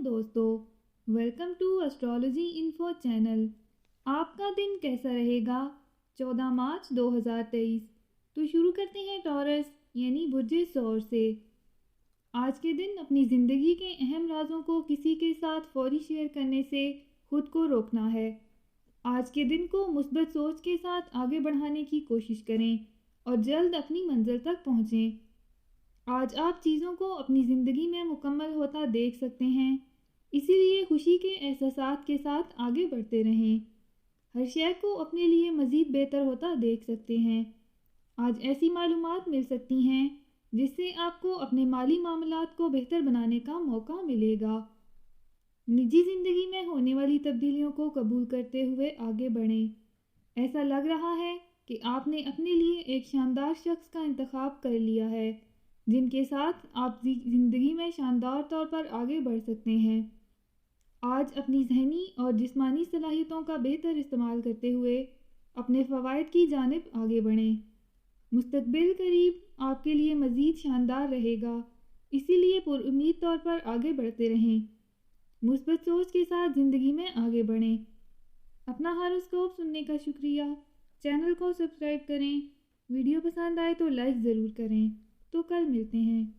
दोस्तों, welcome to astrology info channel. आपका दिन कैसा रहेगा 14 मार्च 2023। तो शुरू करते हैं टॉरस यानी बुर्जे सौर से। आज के दिन अपनी ज़िंदगी के अहम राजों को किसी के साथ फौरी शेयर करने से खुद को रोकना है। आज के दिन को मुस्बत सोच के साथ आगे बढ़ाने की कोशिश करें और जल्द अपनी मंजिल तक पहुँचें। आज आप चीज़ों को अपनी ज़िंदगी में मुकम्मल होता देख सकते हैं, इसीलिए खुशी के एहसास के साथ आगे बढ़ते रहें। हर शय को अपने लिए मज़ीद बेहतर होता देख सकते हैं। आज ऐसी मालूमात मिल सकती हैं जिससे आपको अपने माली मामलात को बेहतर बनाने का मौका मिलेगा। निजी ज़िंदगी में होने वाली तब्दीलियों को कबूल करते हुए आगे बढ़ें। ऐसा लग रहा है कि आपने अपने लिए एक शानदार शख्स का इंतखाब कर लिया है जिनके साथ आप ज़िंदगी में शानदार तौर पर आगे बढ़ सकते हैं। आज अपनी ज़हनी और जिस्मानी सलाहियतों का बेहतर इस्तेमाल करते हुए अपने फ़वाइद की जानिब आगे बढ़ें। मुस्तकबिल करीब आपके लिए मज़ीद शानदार रहेगा, इसीलिए पुरुम्मीद तौर पर आगे बढ़ते रहें। मुस्बत सोच के साथ ज़िंदगी में आगे बढ़ें। अपना हॉरोस्कोप सुनने का शुक्रिया। चैनल को सब्सक्राइब करें। वीडियो पसंद आए तो लाइक ज़रूर करें। तो कल मिलते हैं।